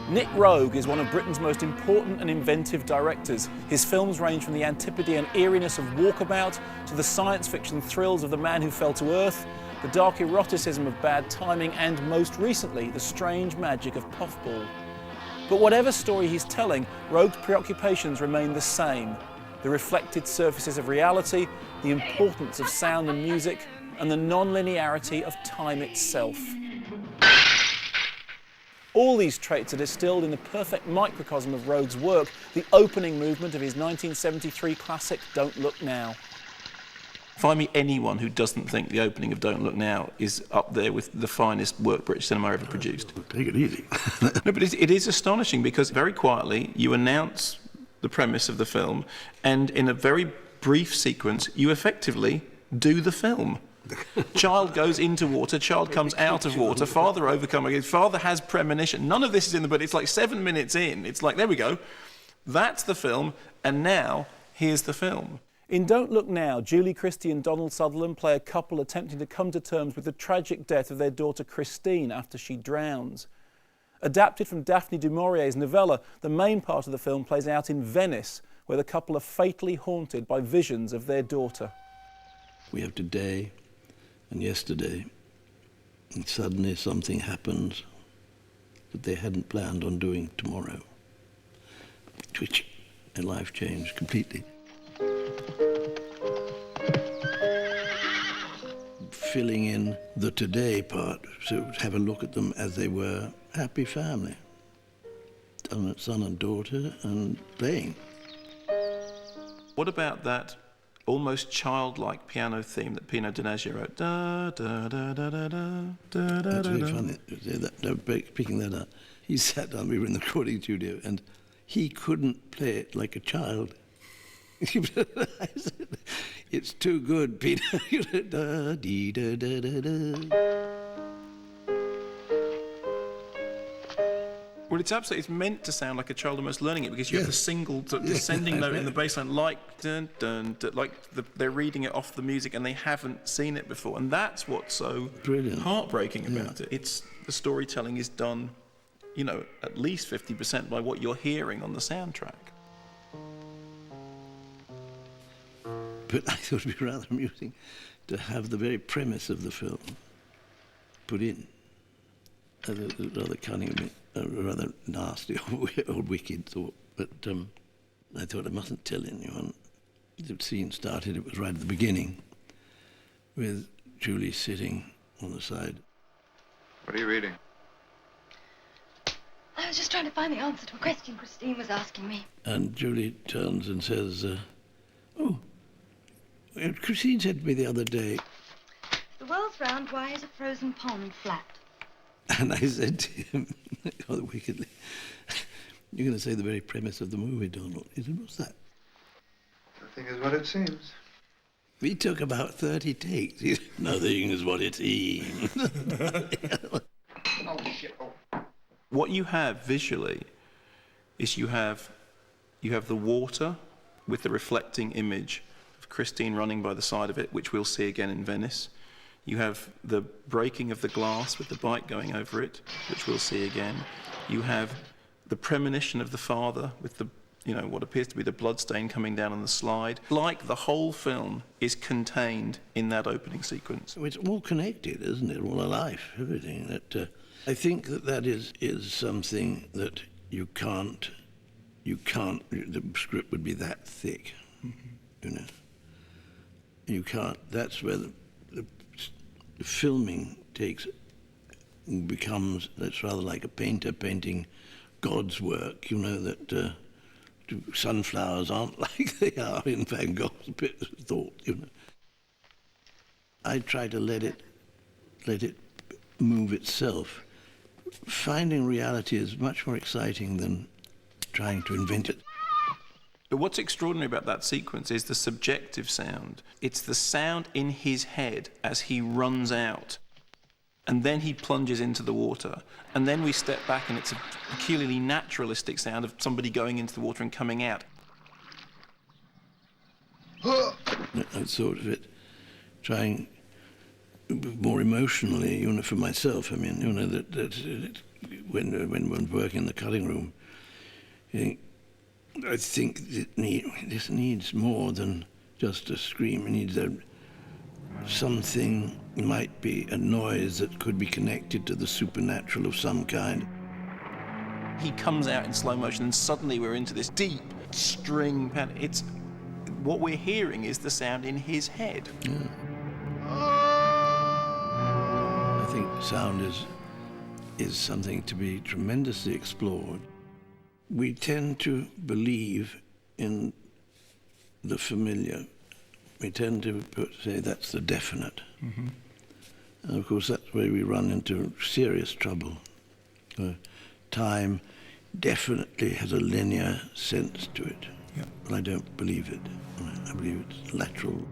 Nic Roeg is one of Britain's most important and inventive directors. His films range from the Antipodean eeriness of Walkabout to the science fiction thrills of The Man Who Fell to Earth, the dark eroticism of Bad Timing, and most recently, the strange magic of Puffball. But whatever story he's telling, Roeg's preoccupations remain the same: the reflected surfaces of reality, the importance of sound and music, and the non-linearity of time itself. All these traits are distilled in the perfect microcosm of Roeg's work, the opening movement of his 1973 classic, Don't Look Now. Find me anyone who doesn't think the opening of Don't Look Now is up there with the finest work British cinema ever produced. Take it easy. No, but it is astonishing because very quietly you announce the premise of the film, and in a very brief sequence you effectively do the film. Child goes into water, child comes out of water, father overcoming, father has premonition. None of this is in the book. It's like 7 minutes in. It's like, there we go. That's the film, and now here's the film. In Don't Look Now, Julie Christie and Donald Sutherland play a couple attempting to come to terms with the tragic death of their daughter Christine after she drowns. Adapted from Daphne du Maurier's novella, the main part of the film plays out in Venice, where the couple are fatally haunted by visions of their daughter. We have today and yesterday, and suddenly something happens that they hadn't planned on doing tomorrow. Twitch, and life changed completely. Filling in the today part, so have a look at them as they were happy family. Son and daughter and playing. What about that almost childlike piano theme that Pino Donaggio wrote? Da, da, da, da, da, da, da, That's da, very funny, picking that up. He sat down, we were in the recording studio, and he couldn't play it like a child. I said, it's too good, Peter. Da, dee, da, da, da, da. Well, it's meant to sound like a child almost learning it, because you have the single descending note in the bass line, like dun, dun, dun, like they're reading it off the music and they haven't seen it before, and that's what's so brilliant, heartbreaking about it. It's the storytelling is done, at least 50% by what you're hearing on the soundtrack. But I thought it would be rather amusing to have the very premise of the film put in. Rather cunning of me, rather nasty or wicked thought, but I thought I mustn't tell anyone. The scene started, it was right at the beginning, with Julie sitting on the side. What are you reading? I was just trying to find the answer to a question Christine was asking me. And Julie turns and says, Christine said to me the other day, If the world's round, why is a frozen pond flat? and I said to him, rather wickedly, you're going to say the very premise of the movie, Donald. He said, what's that? Nothing is what it seems. We took about 30 takes. He said, nothing is what it seems. Oh, shit. Oh. What you have visually is you have the water with the reflecting image of Christine running by the side of it, which we'll see again in Venice. You have the breaking of the glass with the bike going over it, which we'll see again. You have the premonition of the father with the, what appears to be the bloodstain coming down on the slide. Like the whole film is contained in that opening sequence. It's all connected, isn't it? All alive, everything. That I think that is something that you can't. The script would be that thick, You can't. That's where the filming becomes, it's rather like a painter painting God's work, that sunflowers aren't like they are in Van Gogh's thought, I try to let it move itself. Finding reality is much more exciting than trying to invent it. But what's extraordinary about that sequence is the subjective sound. It's the sound in his head as he runs out. And then he plunges into the water. And then we step back and it's a peculiarly naturalistic sound of somebody going into the water and coming out. I thought of it trying more emotionally, for myself. I mean, that when one's working in the cutting room, I think this needs more than just a scream. It needs something, might be a noise that could be connected to the supernatural of some kind. He comes out in slow motion and suddenly we're into this deep string pattern. It's what we're hearing is the sound in his head. Yeah. I think sound is something to be tremendously explored. We tend to believe in the familiar. We tend to say that's the definite. Mm-hmm. And of course that's where we run into serious trouble. Time definitely has a linear sense to it, yeah. but I don't believe it. I believe it's lateral.